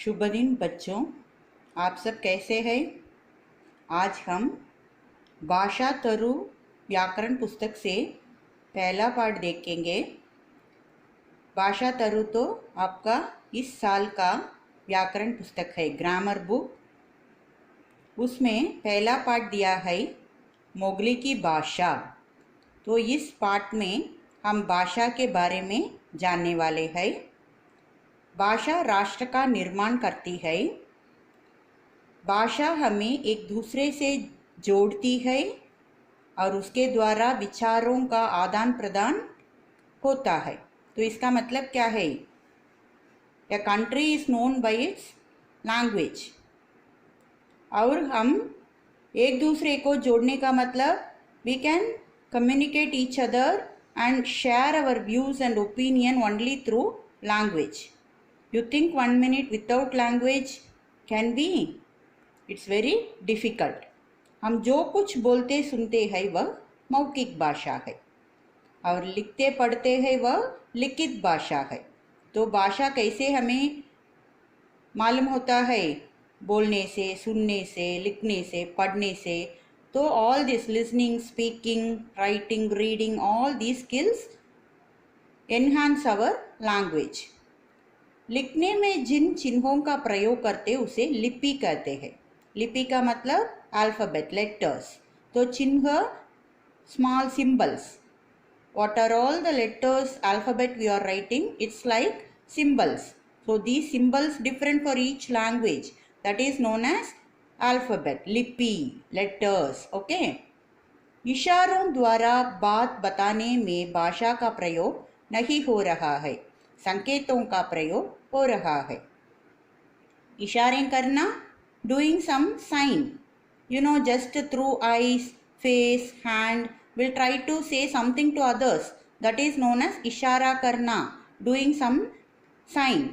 शुभ दिन बच्चों, आप सब कैसे हैं। आज हम भाषा तरु व्याकरण पुस्तक से पहला पाठ देखेंगे। भाषा तरु तो आपका इस साल का व्याकरण पुस्तक है, ग्रामर बुक। उसमें पहला पाठ दिया है मोगली की भाषा। तो इस पाठ में हम भाषा के बारे में जानने वाले हैं। भाषा राष्ट्र का निर्माण करती है। भाषा हमें एक दूसरे से जोड़ती है और उसके द्वारा विचारों का आदान प्रदान होता है। तो इसका मतलब क्या है? A country is known by its language. और हम एक दूसरे को जोड़ने का मतलब we can communicate each other and share our views and opinion only through language. You think 1 minute without language can be? It's very difficult. हम जो कुछ बोलते सुनते हैं वह मौखिक भाषा है और लिखते पढ़ते हैं वह लिखित भाषा है। तो भाषा कैसे हमें मालूम होता है? बोलने से, सुनने से, लिखने से, पढ़ने से। तो all this listening, speaking, writing, reading, all these skills enhance our language. लिखने में जिन चिन्हों का प्रयोग करते उसे लिपि कहते हैं। लिपि का मतलब अल्फाबेट, लेटर्स। तो चिन्ह small symbols. What are all the letters, alphabet we are writing? It's like symbols. So these symbols different for each language. That is known as alphabet, लिपि, लेटर्स। ओके। इशारों द्वारा बात बताने में भाषा का प्रयोग नहीं हो रहा है, संकेतों का प्रयोग हो रहा है। इशारे करना, doing some sign, you know, just through eyes, face, hand, will try to say something to others. That is known as इशारा करना, doing some sign.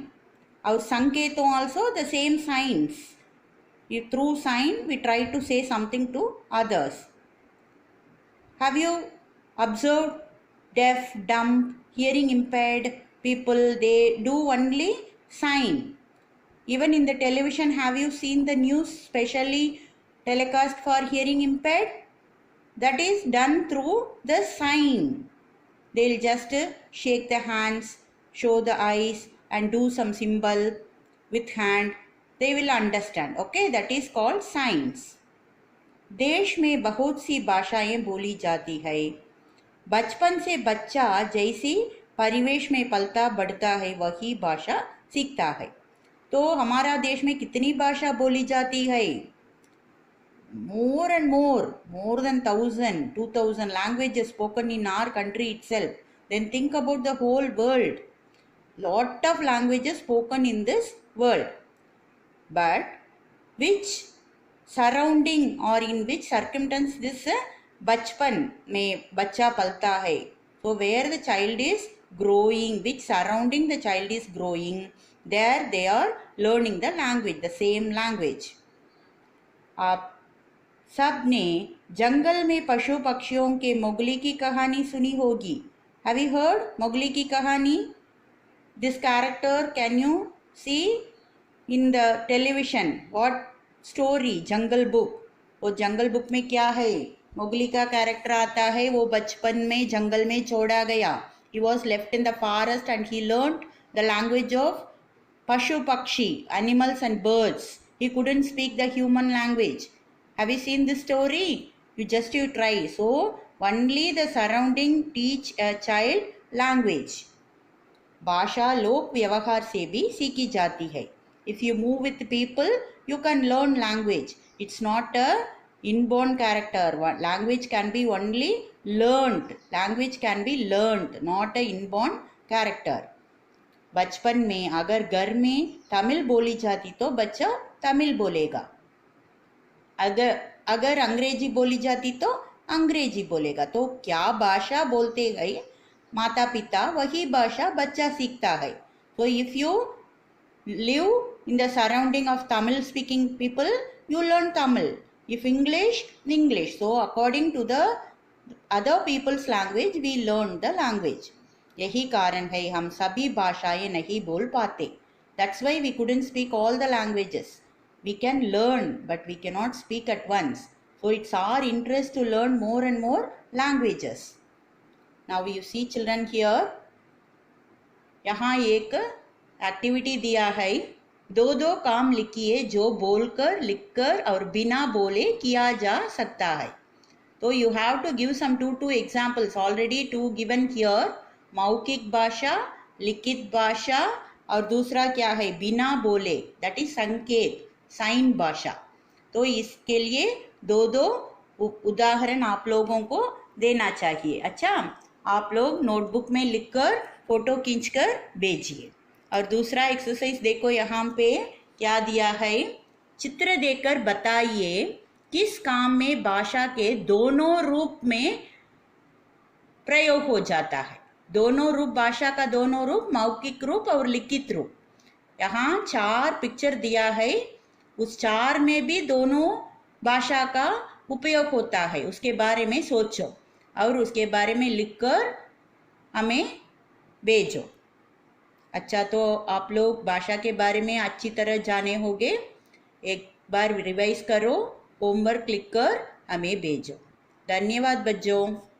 और संकेतों also the same signs. Through sign we try to say something to others. Have you observed deaf, dumb, hearing impaired people? They do only sign. Even in the television, have you seen the news specially telecast for hearing impaired? That is done through the sign. They'll just shake the hands, show the eyes and do some symbol with hand. They will understand. Okay, that is called signs. देश में बहुत सी भाषाएं बोली जाती है। बचपन से बच्चा जैसी परिवेश में पलता बढ़ता है वही भाषा सीखता है। तो हमारा देश में कितनी भाषा बोली जाती है? More and more than 1000, 2000 languages spoken in our country itself. Then think about the whole world. Lot of languages spoken in this world. But which surrounding or in which circumstance this बचपन में बच्चा पलता है? So where the child is growing, which surrounding the child is growing, there they are learning the language, the same language. आप सब ने जंगल में पशु पक्षियों के मोगली की कहानी सुनी होगी। Have you heard मोगली की कहानी? This character, can you see in the television? What story? Jungle book. वो जंगल बुक में क्या है? मोगली का कैरेक्टर आता है, वो बचपन में जंगल में छोड़ा गया। He was left in the forest and he learned the language of पशु पक्षी, animals and birds. He couldn't speak the human language. Have you seen this story? You try. So only the surrounding teach a child language. भाषा लोक व्यवहार से भी सीखी जाती है। If you move with people, you can learn language. It's not a inborn character. Language can be only learned. Language can be learned, not a inborn character. बचपन में अगर घर में तमिल बोली जाती तो बच्चा तमिल बोलेगा। अगर अंग्रेजी बोली जाती तो अंग्रेजी बोलेगा। तो क्या भाषा बोलते हैं माता पिता, वही भाषा बच्चा सीखता है। So if you live in the surrounding of Tamil speaking people, you learn Tamil. If English, So according to the other people's language, we learn the language. यही कारण है हम सभी भाषाएं नहीं बोल पाते। That's why we couldn't speak all the languages. We can learn, but we cannot speak at once. So it's our interest to learn more and more languages. Now you see children here, यहाँ एक activity दिया है, दो दो काम लिखिए जो बोलकर, लिखकर और बिना बोले किया जा सकता है. तो you have to give some two examples. Already two given here. मौखिक भाषा, लिखित भाषा और दूसरा क्या है, बिना बोले, दैट इज संकेत, साइन भाषा. तो इसके लिए दो दो उदाहरण आप लोगों को देना चाहिए. अच्छा, आप लोग नोटबुक में लिखकर फोटो खींचकर भेजिए. और दूसरा एक्सरसाइज देखो, यहाँ पे क्या दिया है, चित्र देकर बताइए किस काम में भाषा के दोनों रूप में प्रयोग हो जाता है. दोनों रूप, भाषा का दोनों रूप, मौखिक रूप और लिखित रूप. यहाँ 4 पिक्चर दिया है, उस 4 में भी दोनों भाषा का उपयोग होता है. उसके बारे में सोचो और उसके बारे में लिखकर हमें भेजो. अच्छा, तो आप लोग भाषा के बारे में अच्छी तरह जाने होंगे. एक बार रिवाइज करो, होमवर्क लिखकर हमें भेजो. धन्यवाद बच्चों.